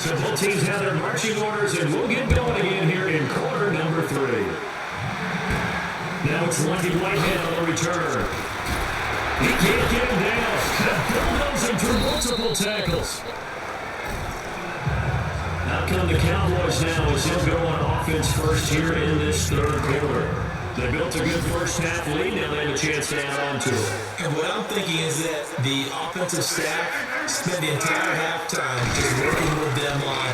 So both teams have their marching orders, and we'll get going again here in quarter number 3. Now it's Lucky Whitehead on the return. He can't get him down. Bulldozing through multiple tackles. Out come the Cowboys now as they'll go on offense first here in this third quarter. They built a good first half lead, now they have a chance to add on to it. And what I'm thinking is that the offensive staff spent the entire halftime just working with them on,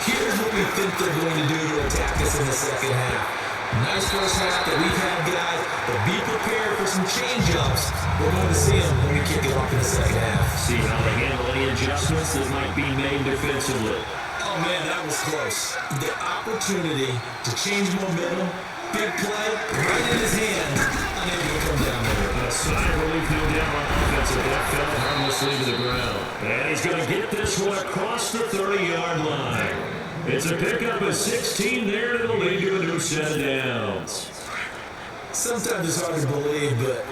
here's what we think they're going to do to attack us in the second half. Nice first half that we've had, guys, but be prepared for some change-ups. We're going to see them when we kick it off in the second half. See how they handle any adjustments that might be made defensively. Oh, man, that was close. The opportunity to change momentum, big play, right in his hands, unable to come down there. A sigh of relief, no doubt, on offense, but that fell harmlessly to the ground. And he's going to get this one across the 30-yard line. It's a pickup of 16 there, and it'll lead to a new set of downs. Sometimes it's hard to believe, but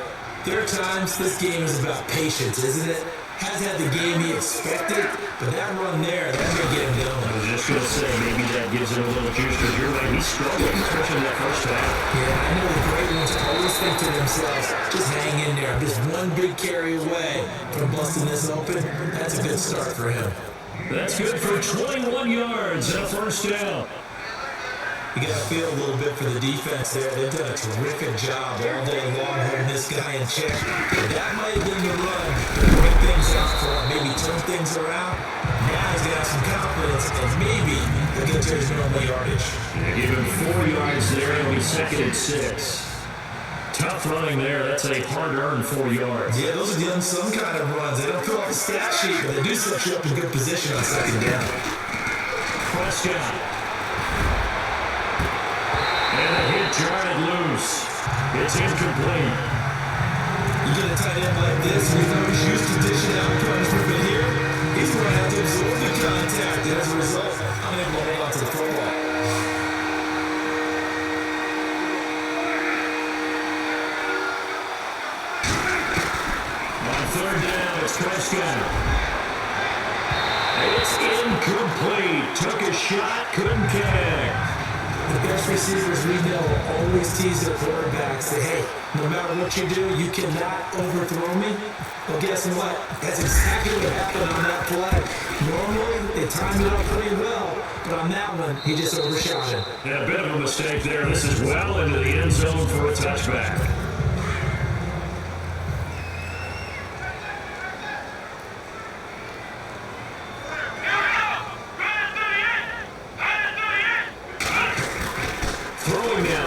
there are times this game is about patience, isn't it? Has had the game he expected, but that run there, that may get him going. I was just going to say, maybe that gives him a little juice, because you're right, he's struggling, especially that first half. Yeah, I know the great ones always think to themselves, just hang in there. I'm just one big carry away from busting this open. That's a good start for him. That's good for 21 yards and a first down. You got to feel a little bit for the defense there. They've done a terrific job all day long holding this guy in check. That might have been the run to break things out for him, maybe turn things around. Now he's got some confidence, and maybe he'll get to his normal yardage. Yeah, give him 4 yards there. It'll be 2nd and 6. Tough running there. That's a hard-earned 4 yards. Yeah, those are the unsung kind of runs. They don't fill out the stat sheet, but they do set you up in good position on 2nd down. Prescott. And a hit jarred loose. It's incomplete. You get a tight end like this, and you know he's used to dishing out punishment, but here, he's going to have to absorb the contact, and as a result, unable to hold on to the football. On 3rd down, it's Prescott. It's incomplete. Took a shot, couldn't connect. The best receivers we know will always tease their quarterbacks, say, hey, no matter what you do, you cannot overthrow me. Well, guess what? That's exactly what happened on that play. Normally, they timed it up pretty well, but on that one, he just overshot it. Yeah, a bit of a mistake there. This is well into the end zone for a touchback.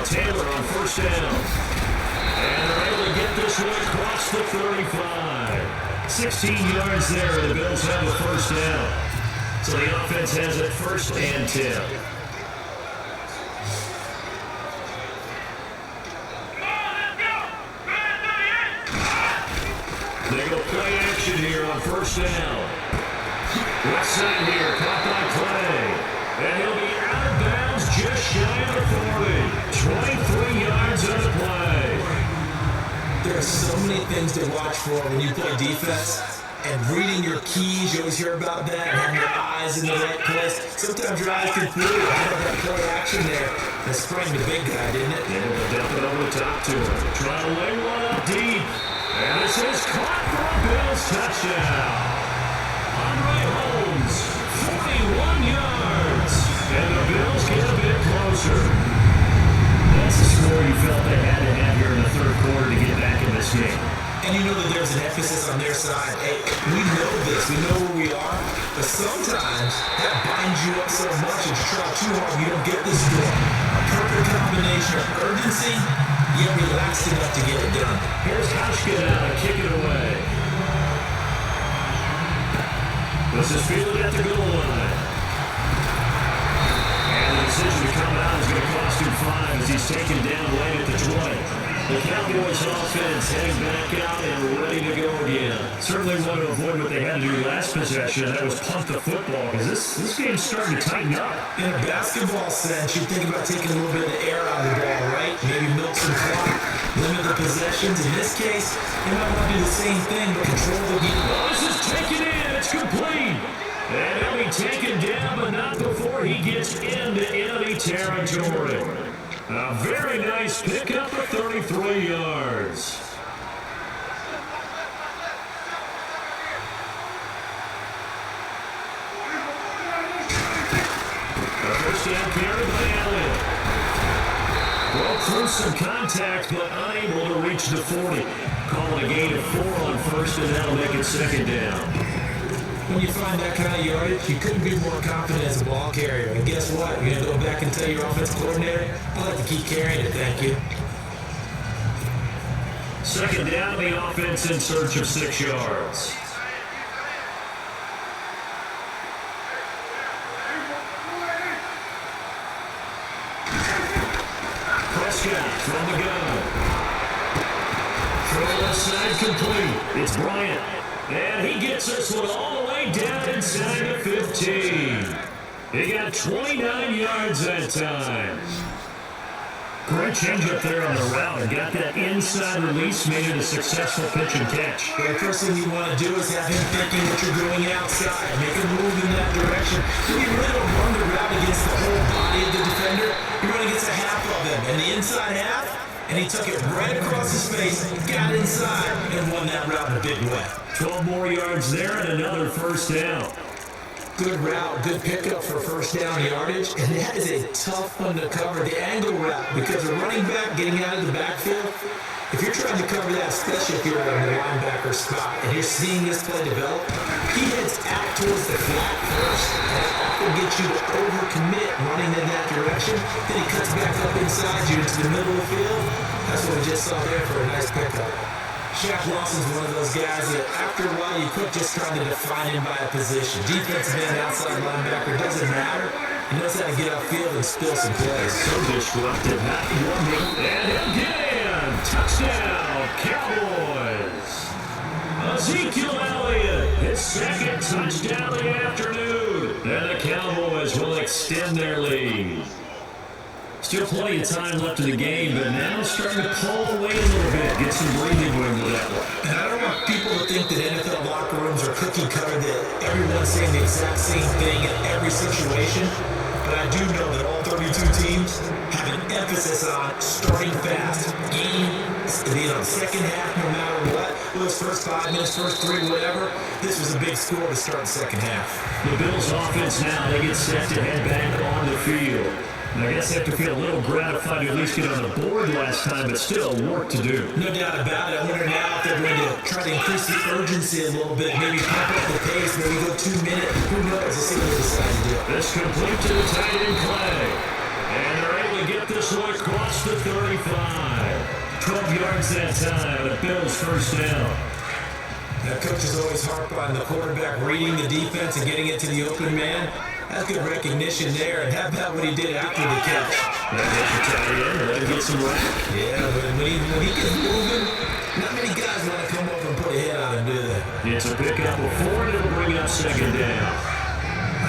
Taylor on 1st down. And they're able to get this one across the 35. 16 yards there, and the Bills have the 1st down. So the offense has it 1st and 10. They go play action here on 1st down. Left side here, caught by Clay. And he'll be out of bounds just shy of the 40. 23 yards on the play. There are so many things to watch for when you play defense. And reading your keys, you always hear about that, and having your eyes in the right place. Sometimes your eyes can fool you. I had that play action there. That sprang the big guy, didn't it? Able to dump it over the top to him. Trying to lay one up deep. And this is caught for a Bills touchdown. Andre Holmes, 41 yards. And the Bills get a bit closer. That's the score you felt they had to have here in the 3rd quarter to get back in this game. And you know that there's an emphasis on their side. Hey, we know this. We know where we are. But sometimes that binds you up so much and you try too hard, you don't get the score. A perfect combination of urgency, yet relaxed enough to get it done. Here's Hauschka now to kick it away. This is fielded at the goal line. And the decision to come out is going to cost him 5 as he's taken down late at the 20. The Cowboys offense heading back out and ready to go again. Certainly want to avoid what they had to do last possession. That was punt the football, because this game's starting to tighten up. In a basketball sense, you think about taking a little bit of air out of the ball, right? Maybe milk some clock, limit the possessions. In this case, you might want to do the same thing, but control the game. Oh, this is taken in. It's complete. And he'll be taken down, but not before he gets into enemy territory. A very nice pickup of 33 yards. A first down carry by Elliott. Broke through some contact, but unable to reach the 40. Calling a gain of 4 on first, and that'll make it second down. When you find that kind of yardage, you couldn't be more confident as a ball carrier. And guess what? You're going to go back and tell your offensive coordinator, I like to keep carrying it, thank you. Second down, the offense in search of 6 yards. Prescott from the gun. Throw left side complete. It's Bryant. And he gets this one all the way down inside the 15. He got 29 yards that time. Great change up there on the route and got that inside release, made it a successful pitch and catch. The first thing you want to do is have him thinking that you're going outside. Make him move in that direction. If you really don't run the route against the whole body of the defender, you're going to get a half of him. And the inside half, and he took it right across his face, got inside, and won that route in a big way. 12 more yards there and another first down. Good route, good pickup for first down yardage, and that is a tough one to cover, the angle route, because the running back getting out of the backfield, if you're trying to cover that, especially if you're in the linebacker spot, and you're seeing this play develop, he heads out towards the flat first, and that often gets you to overcommit running in that direction, then he cuts back up inside you into the middle of the field. That's what we just saw there for a nice pickup. Shaq Lawson's one of those guys that after a while you quit just trying to define him by a position. Defensive end, outside linebacker, doesn't matter. He knows how to get upfield and steal some plays. So disruptive. And he'll get in. Touchdown, Cowboys. Ezekiel Elliott, his second touchdown of the afternoon. And the Cowboys will extend their lead. Still plenty of time left in the game, but now it's starting to pull away a little bit. Get some breathing room with that one. And I don't want people to think that NFL locker rooms are cookie cutter, that everyone's saying the exact same thing in every situation. But I do know that all 32 teams have an emphasis on starting fast, gaining, second half no matter what. Those first 5 minutes, first 3, whatever. This was a big score to start the second half. The Bills offense now, they get set to head back on the field. And I guess they have to feel a little gratified to at least get on the board last time, but still work to do. No doubt about it. I wonder now if they're going to try to increase the urgency a little bit, maybe pump up the pace, maybe go 2 minutes. Who knows? Let's see what they decide to do. This complete to the tight end Clay. And they're able to get this one across the 35. 12 yards that time, the Bills first down. Now, coaches always harp on the quarterback reading the defense and getting it to the open man. That's good recognition there, and how about what he did after the catch? That gets the tight end, let him get some rack. Yeah, but when he gets moving, not many guys want to come over and put a hit on him, do they? It's a pickup of 4, and it'll bring up second down.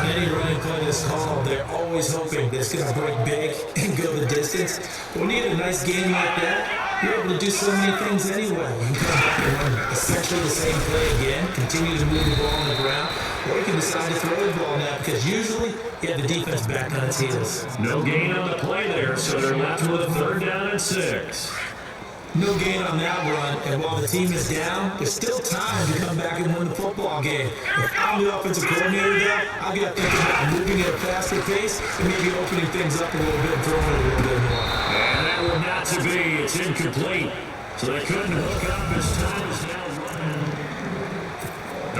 On any running play that's called, they're always hoping that it's going to break big and go the distance. But when you have a nice game like that, you're able to do so many things anyway. You can come back and run essentially the same play again, continue to move the ball on the ground, or you can decide to throw the ball now because usually you have the defense back on its heels. No gain on the play there, so they're left with a third down and 6. No gain on that run, and while the team is down, there's still time to come back and win the football game. If I'm the offensive coordinator there, I've got to think about moving at a faster pace and maybe opening things up a little bit and throwing it a little bit more. And that one not to be. It's incomplete. So they couldn't hook up as time is now running.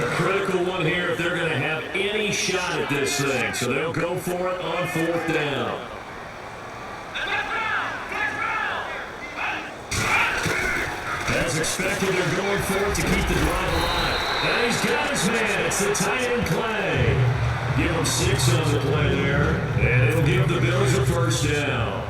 A critical one here if they're going to have any shot at this thing. So they'll go for it on 4th down. As expected, they're going for it to keep the drive alive. And he's got his man. It's the tight end Clay. Give him 6 on the play there. And it'll give the Bills a first down.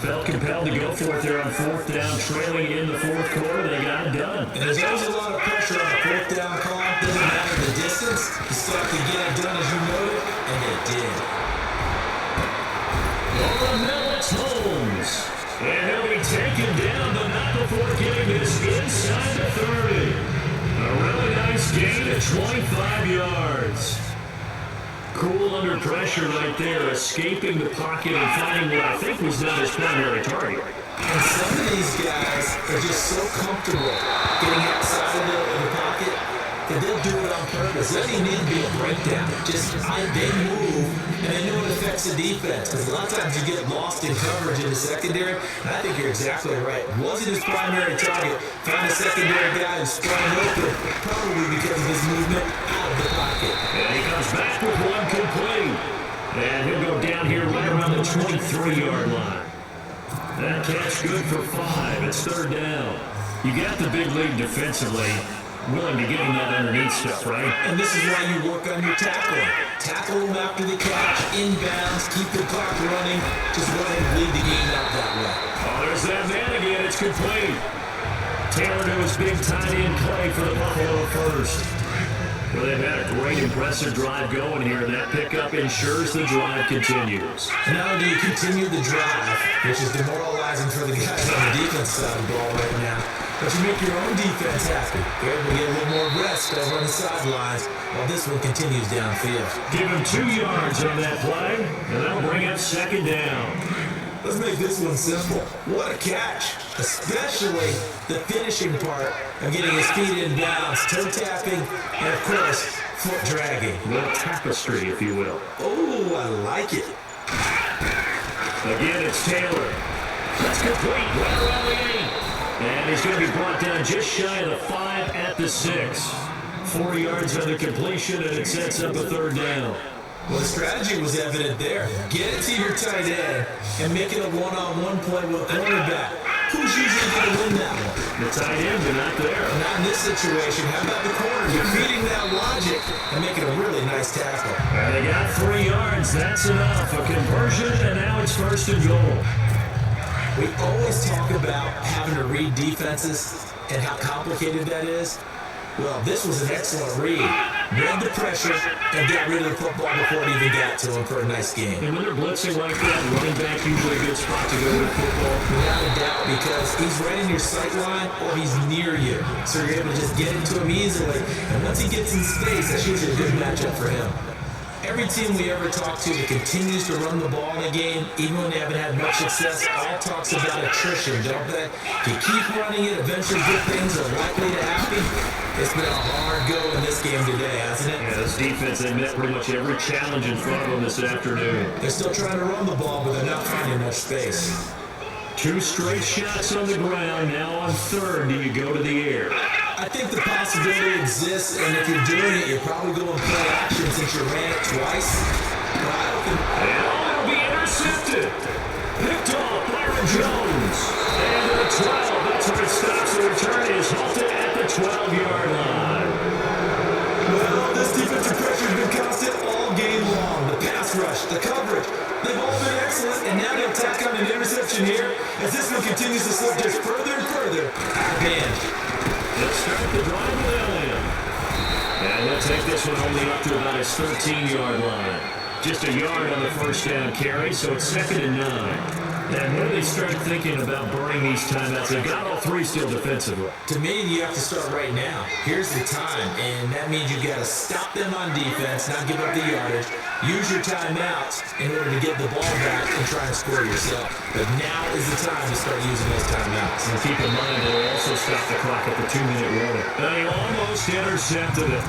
Felt compelled to go for it there on 4th down, trailing in the 4th quarter. They got it done. And there's always a lot of pressure on a 4th down call. Doesn't matter the distance. You still have to get it done as you noted, and they did. Over the middle, it's Holmes. And he'll be taken down, but not before getting this inside the 30. A really nice gain of 25 yards. Cool under pressure right there, escaping the pocket and finding what I think was not his primary target. And some of these guys are just so comfortable getting outside of the pocket that they'll do it on purpose. There doesn't even need to be a breakdown. Just they move, and they know it affects the defense. Because a lot of times you get lost in coverage in the secondary, and I think you're exactly right. Wasn't his primary target. Found a secondary guy who sprung open, probably because of his movement out of the pocket. And he comes back with one complete. And he'll go down here right around the 23-yard line. That catch good for 5. It's third down. You got the big lead defensively. Willing to get him that underneath stuff, right? And this is why you work on your tackling. Tackle him after the catch, inbounds, keep the clock running. Just go ahead and lead the game out that way. Oh, there's that man again. It's complete. Taylor to his big tight end play for the Buffalo first. Well, they've had a great, impressive drive going here, and that pickup ensures the drive continues. And not only do you continue the drive, which is demoralizing for the guys on the defense side of the ball right now, but you make your own defense happy. You're able to get a little more rest over on the sidelines while this one continues downfield. Give him 2 yards on that play, and that'll bring up second down. Let's make this one simple. What a catch, especially the finishing part of getting his feet in bounds, toe tapping, and of course, foot dragging. A little tapestry, if you will. Oh, I like it. Again, it's Taylor. That's complete, right around the 8. And he's going to be brought down just shy of the 5 at the 6. 4 yards on the completion, and it sets up a third down. Well, the strategy was evident there. Get it to your tight end and make it a one-on-one play with a cornerback. Who's usually going to win that one? The tight end, but not there. Not in this situation. How about the corner? You're feeding that logic and making a really nice tackle. And they got 3 yards. That's enough. A conversion, and now it's first and goal. We always talk about having to read defenses and how complicated that is. Well, this was an excellent read. Read the pressure and got rid of the football before it even got to him for a nice game. And when they're blitzing like that, running back usually a good spot to go with football. Without a doubt, because he's right in your sight line or he's near you. So you're able to just get into him easily. And once he gets in space, that's usually a good matchup for him. Every team we ever talk to that continues to run the ball in the game, even when they haven't had much success, all talks about attrition, don't they? If you keep running it, eventually good things are likely to happen. It's been a hard go in this game today, hasn't it? Yeah, this defense, they met pretty much every challenge in front of them this afternoon. They're still trying to run the ball, but they're not finding much space. 2 straight shots on the ground. Now on third, do you go to the air? I think the possibility exists, and if you're doing it, you're probably going play action since you ran it twice. But I don't think... And it'll be intercepted. Picked off Byron Jones. And to the 12. That's where it stops. The return is halted at the 12-yard line. Well, this defensive pressure has been constant all game long. The pass rush, the coverage, they've all been excellent, and now they'll tack on an interception here as this one continues to slip just further and further out of hand. Let's start the drive with Elliott. And they'll take this one only up to about his 13-yard line. Just a yard on the first down carry, so it's 2nd and 9. And when they start thinking about burning these timeouts, they've got all 3 still defensively. To me, you have to start right now. Here's the time, and that means you got to stop them on defense, not give up the yardage. Use your timeouts in order to get the ball back and try and score yourself. But now is the time to start using those timeouts. And keep in mind, they'll also stop the clock at the 2-minute warning. They almost intercepted it.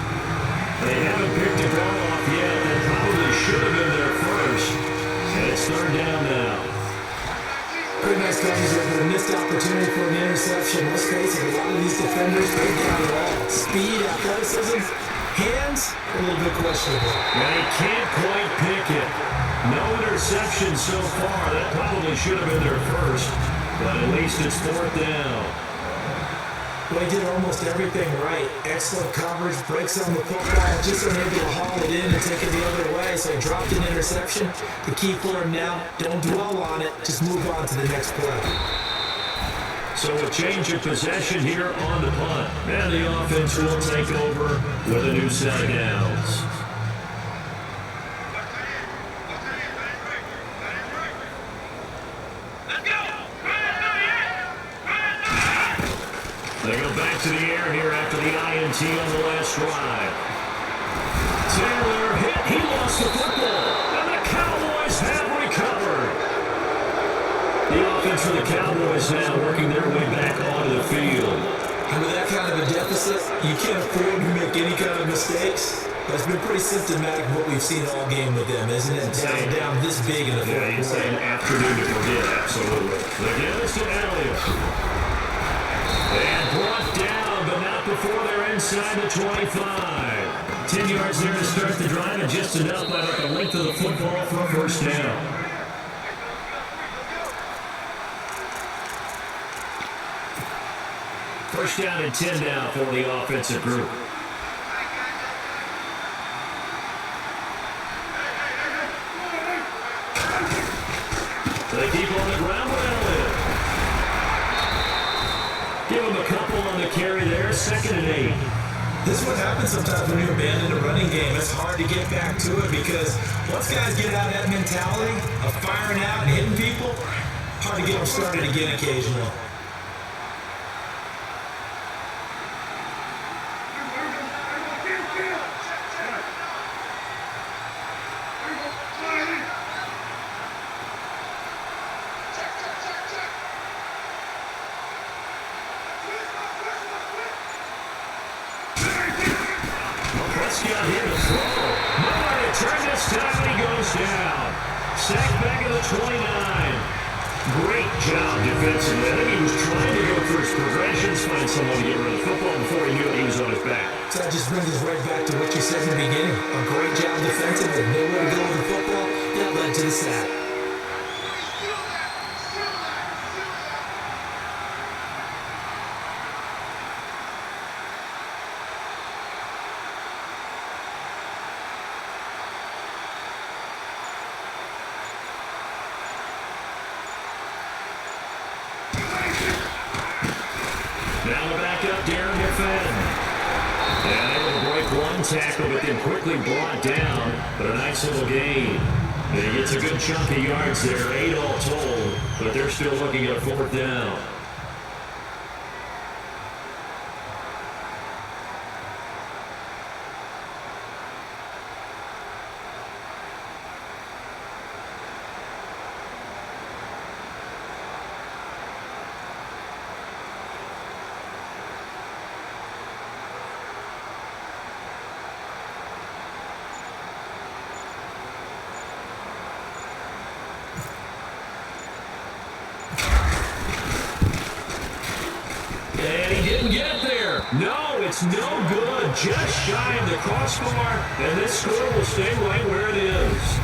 They haven't picked the ball off yet. That probably should have been their first. And it's third down now. Pretty nice coverage there, but a missed opportunity for an interception. Let's face it, a lot of these defenders, they got it all. Speed, athleticism, hands, a little bit questionable. And he can't quite pick it. No interception so far. That probably should have been their first. But at least it's 4th down. Well, he did almost everything right. Excellent coverage, breaks on the football, just unable to haul it in and take it the other way. So he dropped an interception. The key for him now, don't dwell on it. Just move on to the next play. So a change of possession here on the punt. And the offense will take over with a new set of downs. They go back to the air here after the INT on the last drive. Taylor hit. He lost the football. Cowboys now working their way back onto the field. And with that kind of a deficit, you can't afford to make any kind of mistakes. That's been pretty symptomatic of what we've seen all game with them, isn't it? Down this big in the fourth quarter. It's an afternoon to forget, absolutely. The give is to Elliott. And brought down, but not before they're inside the 25. 10 yards there to start the drive, and just enough by about the length of the football for a first down. First down and 10 now for the offensive group. They keep on the ground with Elliott. Give him a couple on the carry there, 2nd and 8. This is what happens sometimes when you abandon a running game. It's hard to get back to it because once guys get out of that mentality of firing out and hitting people, hard to get them started again occasionally. Prescott here to throw. Nowhere to turn this time, and he goes down. Sacked back at the 29. Great job defensively. I think he was trying to go through his progressions, find someone to get rid of the football before he knew it, he was on his back. So that just brings us right back to what you said in the beginning. A great job defensively. Nowhere to go with the football. That led to the sack. Now the backup, Darren McFadden. And able to break one tackle, but then quickly brought down. But a nice little gain. And he gets a good chunk of yards there, 8 all told. But they're still looking at a 4th down. And he didn't get there. No, it's no good. Just shy of the crossbar. And this score will stay right where it is.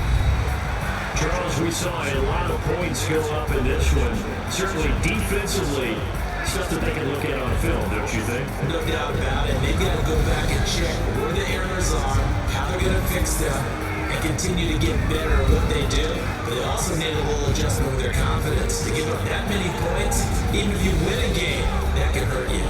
Charles, we saw a lot of points go up in this one. Certainly defensively, stuff that they can look at on film, don't you think? No doubt about it. They've got to go back and check where the errors are, how they're going to fix them, and continue to get better at what they do. But they also need a little adjustment with their confidence. To give up that many points, even if you win a game, that can hurt you.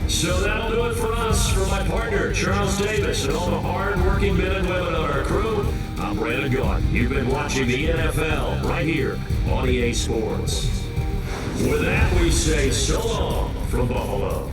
So that'll do it for us. For my partner, Charles Davis, and all the hard-working men and women on our crew, I'm Brandon Gaunt. You've been watching the NFL right here on EA Sports. With that, we say so long from Buffalo.